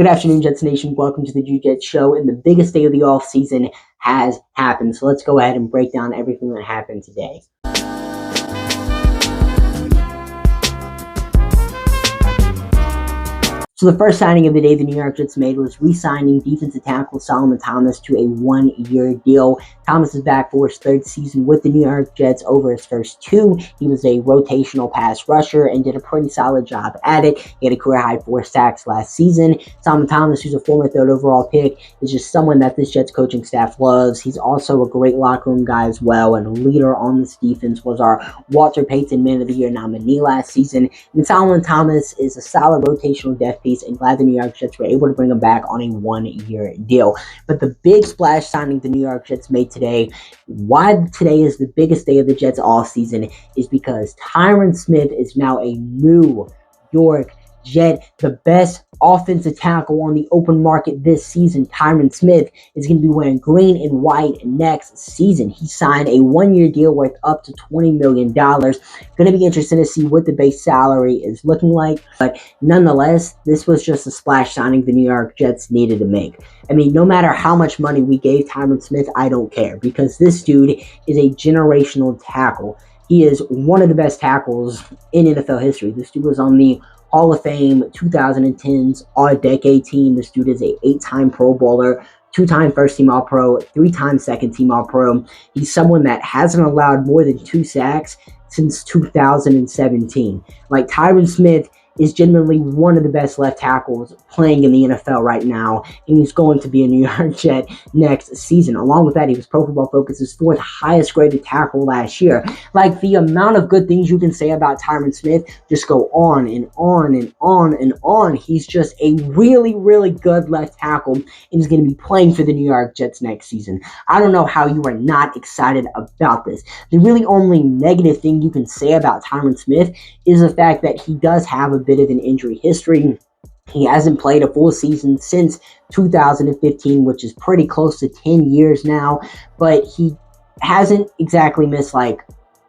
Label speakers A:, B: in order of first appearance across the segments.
A: Good afternoon, Jets Nation. Welcome to the Jets Show. And the biggest day of the offseason has happened. So let's go ahead and break down everything that happened today. So the first signing of the day the New York Jets made was re-signing defensive tackle Solomon Thomas to a one-year deal. Thomas is back for his third season with the New York Jets. Over his first two, he was a rotational pass rusher and did a pretty solid job at it. He had a career-high 4 sacks last season. Solomon Thomas, who's a former third overall pick, is just someone that this Jets coaching staff loves. He's also a great locker room guy as well, and a leader on this defense. Was our Walter Payton Man of the Year nominee last season. And Solomon Thomas is a solid rotational depth piece, and glad the New York Jets were able to bring him back on a one-year deal. But the big splash signing the New York Jets made today, why today is the biggest day of the Jets offseason, is because Tyron Smith is now a New York Jet, the best offensive tackle on the open market this season. Tyron Smith is going to be wearing green and white next season. He signed a one-year deal worth up to $20 million. Going to be interesting to see what the base salary is looking like. But nonetheless, this was just a splash signing the New York Jets needed to make. I mean, no matter how much money we gave Tyron Smith, I don't care, because this dude is a generational tackle. He is one of the best tackles in NFL history. This dude was on the Hall of Fame 2010s All-Decade team. This dude is a 8-time Pro Bowler, 2-time first-team All-Pro, 3-time second-team All-Pro. He's someone that hasn't allowed more than 2 sacks since 2017. Like, Tyron Smith is genuinely one of the best left tackles playing in the NFL right now, and he's going to be a New York Jet next season. Along with that, he was Pro Football Focus's 4th highest graded tackle last year. Like, the amount of good things you can say about Tyron Smith just go on and on and on and on. He's just a really, really good left tackle, and he's going to be playing for the New York Jets next season. I don't know how you are not excited about this. The really only negative thing you can say about Tyron Smith is the fact that he does have a bit of an injury history. He hasn't played a full season since 2015, which is pretty close to 10 years now, but he hasn't exactly missed like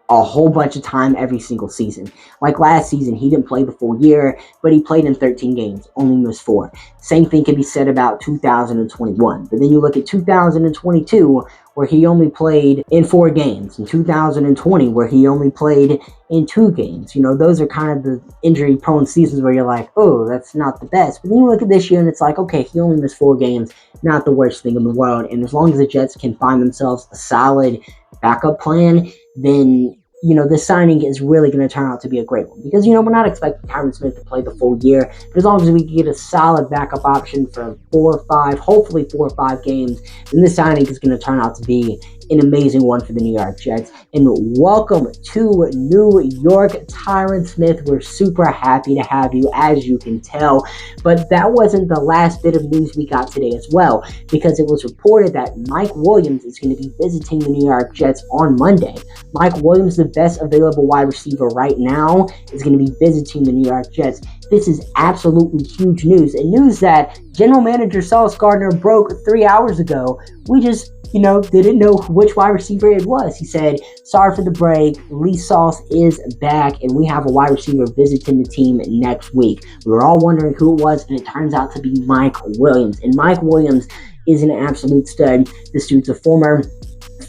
A: a whole bunch of time every single season. Like last season, he didn't play the full year, but he played in 13 games, only missed 4. Same thing can be said about 2021. But then you look at 2022, where he only played in 4 games, in 2020, where he only played in 2 games. You know, those are kind of the injury-prone seasons where you're like, oh, that's not the best. But then you look at this year, and it's like, okay, he only missed 4 games, not the worst thing in the world. And as long as the Jets can find themselves a solid backup plan, then you know, this signing is really going to turn out to be a great one. Because, you know, we're not expecting Tyron Smith to play the full year. But as long as we can get a solid backup option for 4 or 5, hopefully 4 or 5 games, then this signing is going to turn out to be an amazing one for the New York Jets. And welcome to New York, Tyron Smith. We're super happy to have you, as you can tell. But that wasn't the last bit of news we got today as well, because it was reported that Mike Williams is going to be visiting the New York Jets on Monday. Mike Williams, the best available wide receiver right now, is going to be visiting the New York Jets. This is absolutely huge news, and news that General Manager Sauce Gardner broke 3 hours ago. We just, didn't know which wide receiver it was. He said, sorry for the break, Lee Sauce is back, and we have a wide receiver visiting the team next week. We were all wondering who it was, and it turns out to be Mike Williams. And Mike Williams is an absolute stud. This dude's a former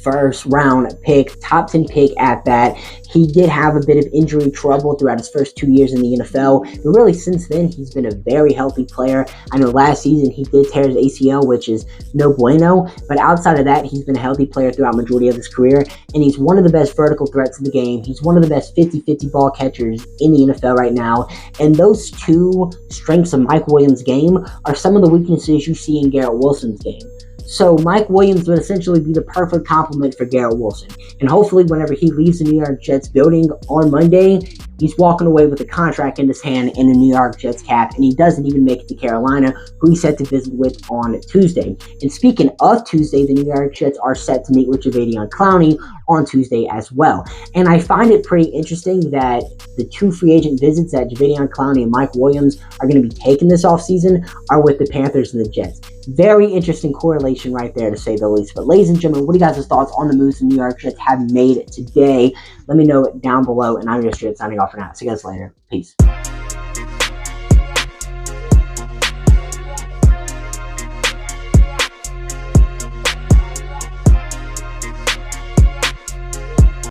A: first-round pick, top 10 pick at that. He did have a bit of injury trouble throughout his first 2 years in the NFL, but really since then, he's been a very healthy player. I know last season he did tear his ACL, which is no bueno, but outside of that, he's been a healthy player throughout the majority of his career, and he's one of the best vertical threats in the game. He's one of the best 50-50 ball catchers in the NFL right now, and those two strengths of Mike Williams' game are some of the weaknesses you see in Garrett Wilson's game. So Mike Williams would essentially be the perfect complement for Garrett Wilson. And hopefully whenever he leaves the New York Jets building on Monday, he's walking away with a contract in his hand and a New York Jets cap, and he doesn't even make it to Carolina, who he's set to visit with on Tuesday. And speaking of Tuesday, the New York Jets are set to meet with Jadeveon Clowney on Tuesday as well. And I find it pretty interesting that the 2 free agent visits that Jadeveon Clowney and Mike Williams are going to be taking this offseason are with the Panthers and the Jets. Very interesting correlation right there, to say the least. But ladies and gentlemen, what are you guys' thoughts on the moves the New York Jets have made today? Let me know down below, and I'm just signing off for now. See you guys later. Peace.